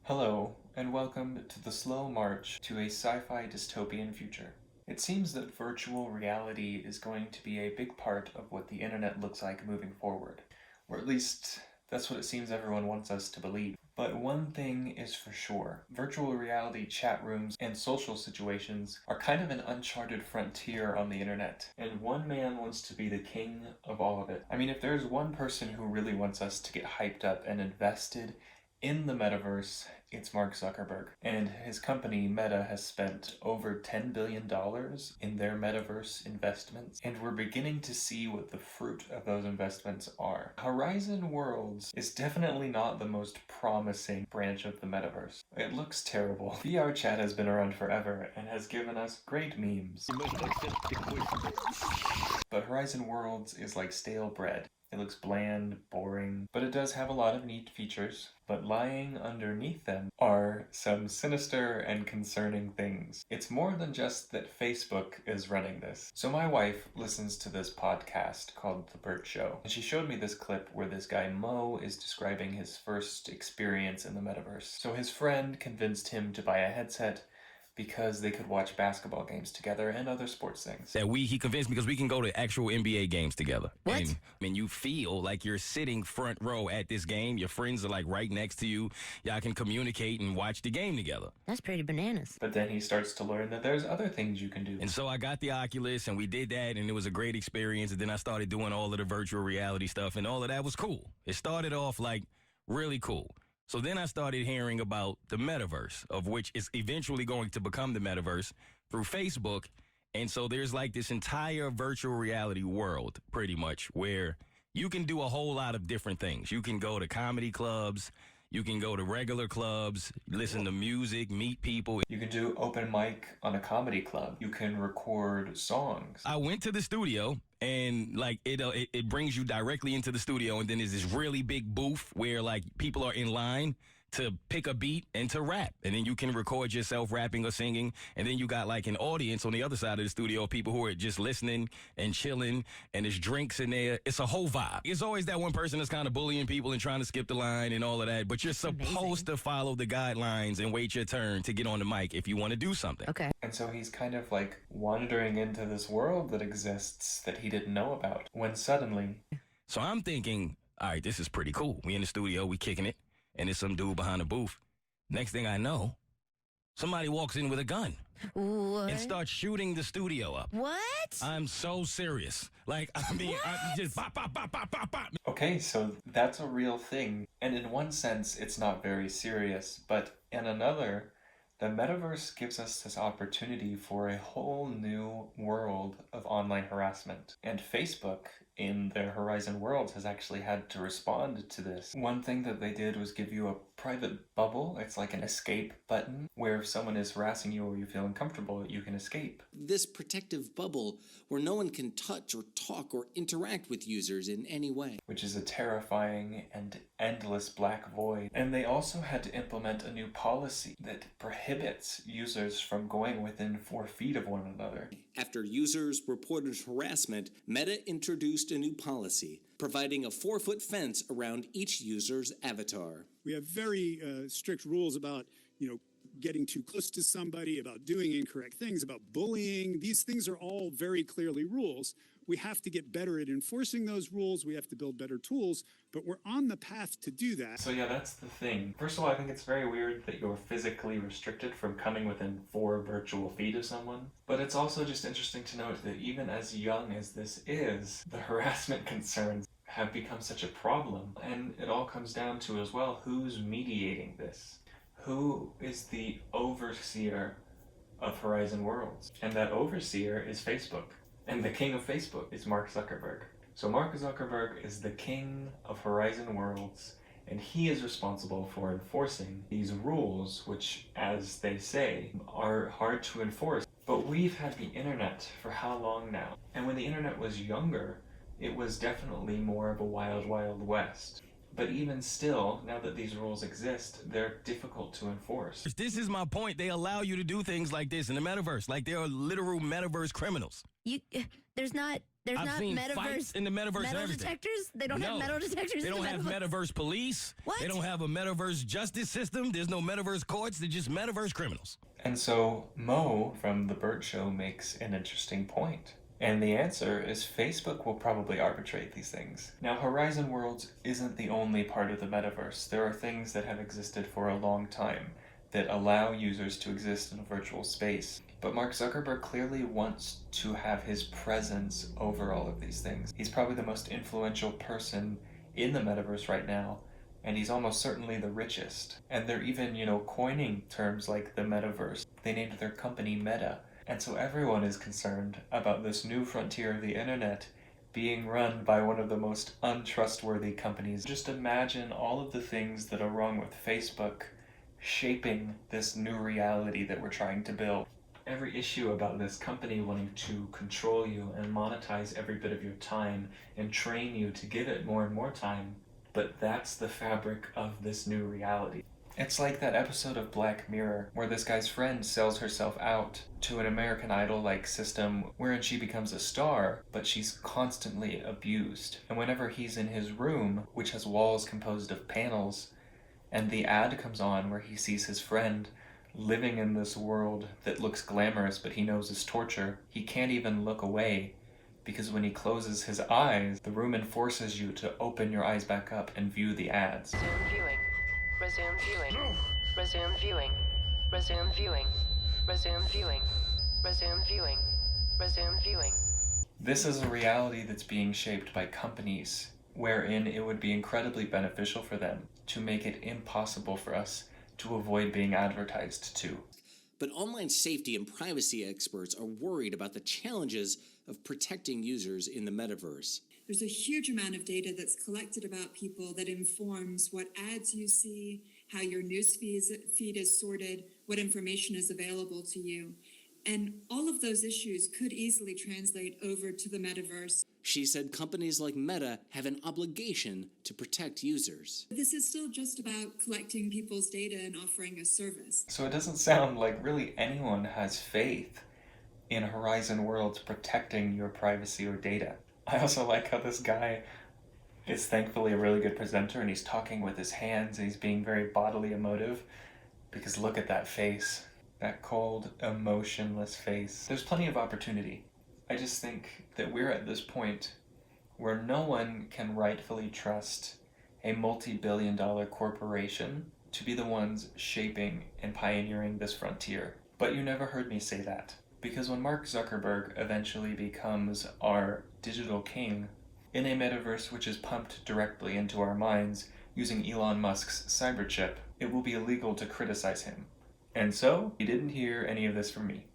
Hello, and welcome to the slow march to a sci-fi dystopian future. It seems that virtual reality is going to be a big part of what the internet looks like moving forward. Or at least, that's what it seems everyone wants us to believe. But one thing is for sure. Virtual reality chat rooms and social situations are kind of an uncharted frontier on the internet, and one man wants to be the king of all of it. I mean, if there's one person who really wants us to get hyped up and invested in the metaverse, it's Mark Zuckerberg. And his company, Meta, has spent over $10 billion in their metaverse investments, and we're beginning to see what the fruit of those investments are. Horizon Worlds is definitely not the most promising branch of the metaverse. It looks terrible. VR chat has been around forever and has given us great memes. But Horizon Worlds is like stale bread. It looks bland, boring, but it does have a lot of neat features. But lying underneath them are some sinister and concerning things. It's more than just that Facebook is running this. So my wife listens to this podcast called The Burt Show, and she showed me this clip where this guy Mo is describing his first experience in the metaverse. So his friend convinced him to buy a headset because they could watch basketball games together and other sports things. He convinced me because we can go to actual NBA games together. What? And, you feel like you're sitting front row at this game. Your friends are like right next to you. Y'all can communicate and watch the game together. That's pretty bananas. But then he starts to learn that there's other things you can do. And so I got the Oculus and we did that and it was a great experience. And then I started doing all of the virtual reality stuff and all of that was cool. It started off like really cool. So then I started hearing about the metaverse, of which is eventually going to become the metaverse through Facebook. And so there's like this entire virtual reality world, pretty much, where you can do a whole lot of different things. You can go to comedy clubs. You can go to regular clubs, listen to music, meet people. You can do open mic on a comedy club. You can record songs. I went to the studio and like it brings you directly into the studio, and then there's this really big booth where like people are in line to pick a beat and to rap, and then you can record yourself rapping or singing, and then you got like an audience on the other side of the studio, people who are just listening and chilling, and there's drinks in there. It's a whole vibe. It's always that one person that's kind of bullying people and trying to skip the line and all of that, but you're supposed to follow the guidelines and wait your turn to get on the mic if you want to do something. Okay. And so he's kind of like wandering into this world that exists that he didn't know about, when suddenly... So I'm thinking, all right, this is pretty cool. We in the studio, we kicking it. And there's some dude behind the booth. Next thing I know, somebody walks in with a gun. What? And starts shooting the studio up. What? I'm so serious. Like, I just pop, pop, pop, pop, pop, pop. Okay, so that's a real thing. And in one sense, it's not very serious. But in another, the metaverse gives us this opportunity for a whole new world of online harassment. And Facebook, in their Horizon Worlds, has actually had to respond to this. One thing that they did was give you a private bubble. It's like an escape button, where if someone is harassing you or you feel uncomfortable, you can escape. This protective bubble where no one can touch or talk or interact with users in any way. Which is a terrifying and endless black void. And they also had to implement a new policy that prohibits users from going within 4 feet of one another. After users reported harassment, Meta introduced a new policy, providing a 4-foot fence around each user's avatar. We have very strict rules about, getting too close to somebody, about doing incorrect things, about bullying. These things are all very clearly rules. We have to get better at enforcing those rules. We have to build better tools, but we're on the path to do that. So yeah, that's the thing. First of all, I think it's very weird that you're physically restricted from coming within 4 virtual feet of someone. But it's also just interesting to note that even as young as this is, the harassment concerns have become such a problem. And it all comes down to, as well, who's mediating this? Who is the overseer of Horizon Worlds? And that overseer is Facebook. And the king of Facebook is Mark Zuckerberg. So Mark Zuckerberg is the king of Horizon Worlds, and he is responsible for enforcing these rules, which, as they say, are hard to enforce. But we've had the internet for how long now? And when the internet was younger, it was definitely more of a wild, wild west. But even still, now that these rules exist, they're difficult to enforce. This is my point. They allow you to do things like this in the metaverse. Like there are literal metaverse criminals. There's not I've seen metaverse fights in the metaverse and metal everything. detectors. They don't have metal detectors. They in don't the have metaverse police. What? They don't have a metaverse justice system. There's no metaverse courts. They're just metaverse criminals. And so Mo from The Burt Show makes an interesting point. And the answer is Facebook will probably arbitrate these things. Now, Horizon Worlds isn't the only part of the metaverse. There are things that have existed for a long time that allow users to exist in a virtual space. But Mark Zuckerberg clearly wants to have his presence over all of these things. He's probably the most influential person in the metaverse right now, and he's almost certainly the richest. And they're even, coining terms like the metaverse. They named their company Meta. And so everyone is concerned about this new frontier of the internet being run by one of the most untrustworthy companies. Just imagine all of the things that are wrong with Facebook shaping this new reality that we're trying to build. Every issue about this company wanting to control you and monetize every bit of your time and train you to give it more and more time, but that's the fabric of this new reality. It's like that episode of Black Mirror where this guy's friend sells herself out to an American Idol-like system wherein she becomes a star, but she's constantly abused. And whenever he's in his room, which has walls composed of panels, and the ad comes on where he sees his friend living in this world that looks glamorous but he knows is torture, he can't even look away because when he closes his eyes, the room enforces you to open your eyes back up and view the ads. Resume viewing. Resume viewing. Resume viewing. Resume viewing. Resume viewing. Resume viewing. Resume viewing. This is a reality that's being shaped by companies, wherein it would be incredibly beneficial for them to make it impossible for us to avoid being advertised to. But online safety and privacy experts are worried about the challenges of protecting users in the metaverse. There's a huge amount of data that's collected about people that informs what ads you see, how your news feed is sorted, what information is available to you. And all of those issues could easily translate over to the metaverse. She said companies like Meta have an obligation to protect users. This is still just about collecting people's data and offering a service. So it doesn't sound like really anyone has faith in Horizon Worlds protecting your privacy or data. I also like how this guy is thankfully a really good presenter and he's talking with his hands and he's being very bodily emotive because look at that face. That cold, emotionless face. There's plenty of opportunity. I just think that we're at this point where no one can rightfully trust a multi-billion-dollar corporation to be the ones shaping and pioneering this frontier. But you never heard me say that. Because when Mark Zuckerberg eventually becomes our digital king, in a metaverse which is pumped directly into our minds using Elon Musk's cyberchip, it will be illegal to criticize him. And so, you didn't hear any of this from me.